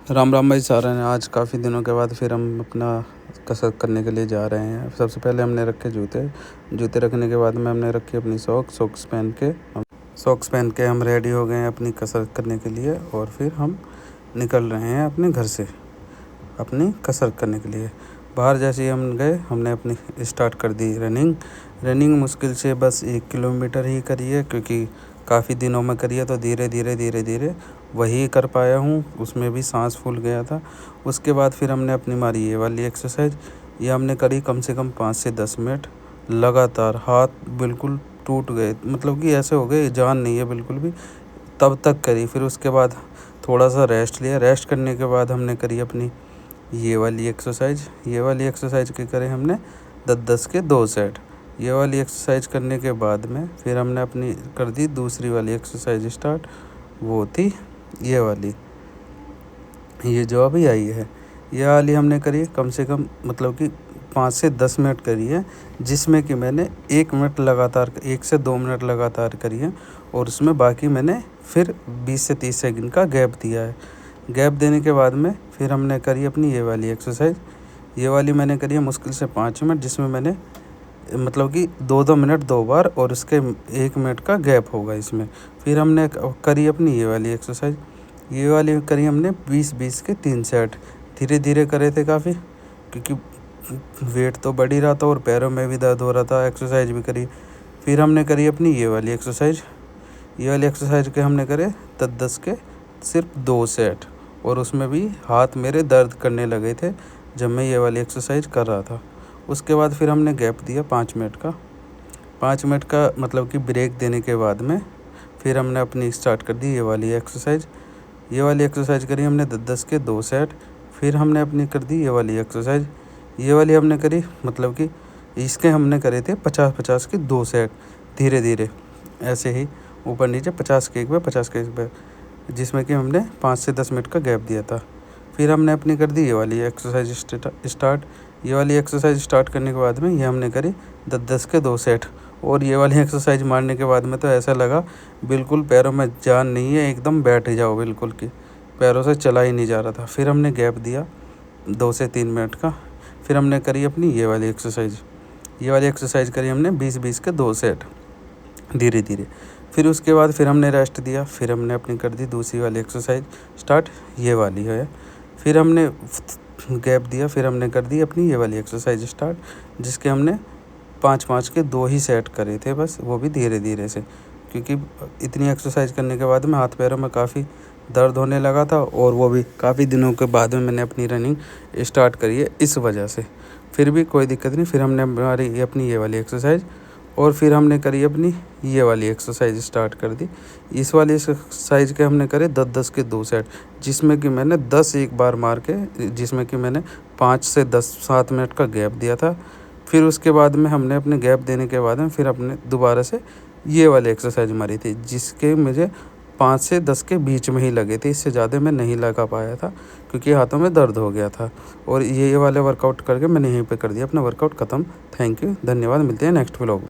राम राम भाई सारे ने। आज काफ़ी दिनों के बाद फिर हम अपना कसरत करने के लिए जा रहे हैं। सबसे पहले हमने रखे जूते रखने के बाद में हमने रखी अपनी सॉक्स पहन के हम रेडी हो गए हैं अपनी कसरत करने के लिए। और फिर हम निकल रहे हैं अपने घर से अपनी कसरत करने के लिए। बाहर जैसे ही हम गए हमने अपनी स्टार्ट कर दी रनिंग मुश्किल से बस 1 किलोमीटर ही करी है, क्योंकि काफ़ी दिनों में करी है तो धीरे धीरे वही कर पाया हूँ। उसमें भी सांस फूल गया था। उसके बाद फिर हमने अपनी मारी ये वाली एक्सरसाइज। ये हमने करी कम से कम 5 से 10 मिनट लगातार। हाथ बिल्कुल टूट गए, मतलब कि ऐसे हो गए जान नहीं है बिल्कुल भी, तब तक करी। फिर उसके बाद थोड़ा सा रेस्ट लिया। रेस्ट करने के बाद हमने करी अपनी ये वाली एक्सरसाइज की करें हमने 10-10 के 2 सेट। ये वाली एक्सरसाइज करने के बाद में फिर हमने अपनी कर दी दूसरी वाली एक्सरसाइज स्टार्ट। वो थी ये वाली, ये जो अभी आई है। ये वाली हमने करी कम से कम, मतलब कि 5 से 10 मिनट करी है, जिसमें कि मैंने 1 मिनट लगातार 1 से 2 मिनट लगातार करी है। और उसमें बाकी मैंने फिर 20 से 30 सेकंड का गैप दिया है। गैप देने के बाद में फिर हमने करी अपनी ये वाली एक्सरसाइज। ये वाली मैंने करी है मुश्किल से 5 मिनट, जिसमें मैंने मतलब कि 2-2 मिनट 2 बार और उसके 1 मिनट का गैप होगा इसमें। फिर हमने करी अपनी ये वाली एक्सरसाइज। ये वाली करी हमने 20-20 के 3 सेट। धीरे धीरे करे थे काफ़ी, क्योंकि वेट तो बढ़ ही रहा था और पैरों में भी दर्द हो रहा था। एक्सरसाइज भी करी। फिर हमने करी अपनी ये वाली एक्सरसाइज के हमने करे 10-10 के सिर्फ 2 सेट। और उसमें भी हाथ मेरे दर्द करने लगे थे जब मैं ये वाली एक्सरसाइज कर रहा था। उसके बाद फिर हमने गैप दिया 5 मिनट का। 5 मिनट का मतलब कि ब्रेक देने के बाद में फिर हमने अपनी स्टार्ट कर दी ये वाली एक्सरसाइज। ये वाली एक्सरसाइज करी हमने 10-10 के 2 सेट। फिर हमने अपनी कर दी ये वाली एक्सरसाइज। ये वाली हमने करी, मतलब कि इसके हमने करे थे 50-50 के 2 सेट। धीरे धीरे ऐसे ही ऊपर नीचे 50 के एक बार 50 के एक बार, जिसमें कि हमने 5 से 10 मिनट का गैप दिया था। फिर हमने अपनी कर दी ये वाली एक्सरसाइज स्टार्ट। ये वाली एक्सरसाइज स्टार्ट करने के बाद में ये हमने करी 10-10 के 2 सेट। और ये वाली एक्सरसाइज मारने के बाद में तो ऐसा लगा बिल्कुल पैरों में जान नहीं है, एकदम बैठ जाओ बिल्कुल कि पैरों से चला ही नहीं जा रहा था। फिर हमने गैप दिया 2 से 3 मिनट का। फिर हमने करी अपनी ये वाली एक्सरसाइज करी हमने 20-20 के 2 सेट धीरे धीरे। फिर उसके बाद फिर हमने रेस्ट दिया। फिर हमने अपनी कर दी दूसरी वाली एक्सरसाइज स्टार्ट, ये वाली है। फिर हमने गैप दिया। फिर हमने कर दी अपनी ये वाली एक्सरसाइज स्टार्ट, जिसके हमने 5-5 के 2 ही सेट करे थे बस, वो भी धीरे धीरे से, क्योंकि इतनी एक्सरसाइज करने के बाद में हाथ पैरों में काफ़ी दर्द होने लगा था। और वो भी काफ़ी दिनों के बाद में मैंने अपनी रनिंग स्टार्ट करी है इस वजह से। फिर भी कोई दिक्कत नहीं। फिर हमने हमारी अपनी ये वाली एक्सरसाइज और फिर हमने करी अपनी ये वाली एक्सरसाइज स्टार्ट कर दी। इस वाली एक्सरसाइज के हमने करे 10-10 के 2 सेट, जिसमें कि मैंने 10 एक बार मार के, जिसमें कि मैंने 5 से 7 मिनट का गैप दिया था। फिर उसके बाद में हमने अपने गैप देने के बाद में फिर अपने दोबारा से ये वाली एक्सरसाइज मारी थी, जिसके मुझे 5 से 10 के बीच में ही लगे थे। इससे ज़्यादा मैं नहीं लगा पाया था, क्योंकि हाथों में दर्द हो गया था। और ये वाले वर्कआउट करके मैंने यहीं पे कर दिया अपना वर्कआउट ख़त्म। थैंक यू, धन्यवाद। मिलते हैं नेक्स्ट व्लॉग।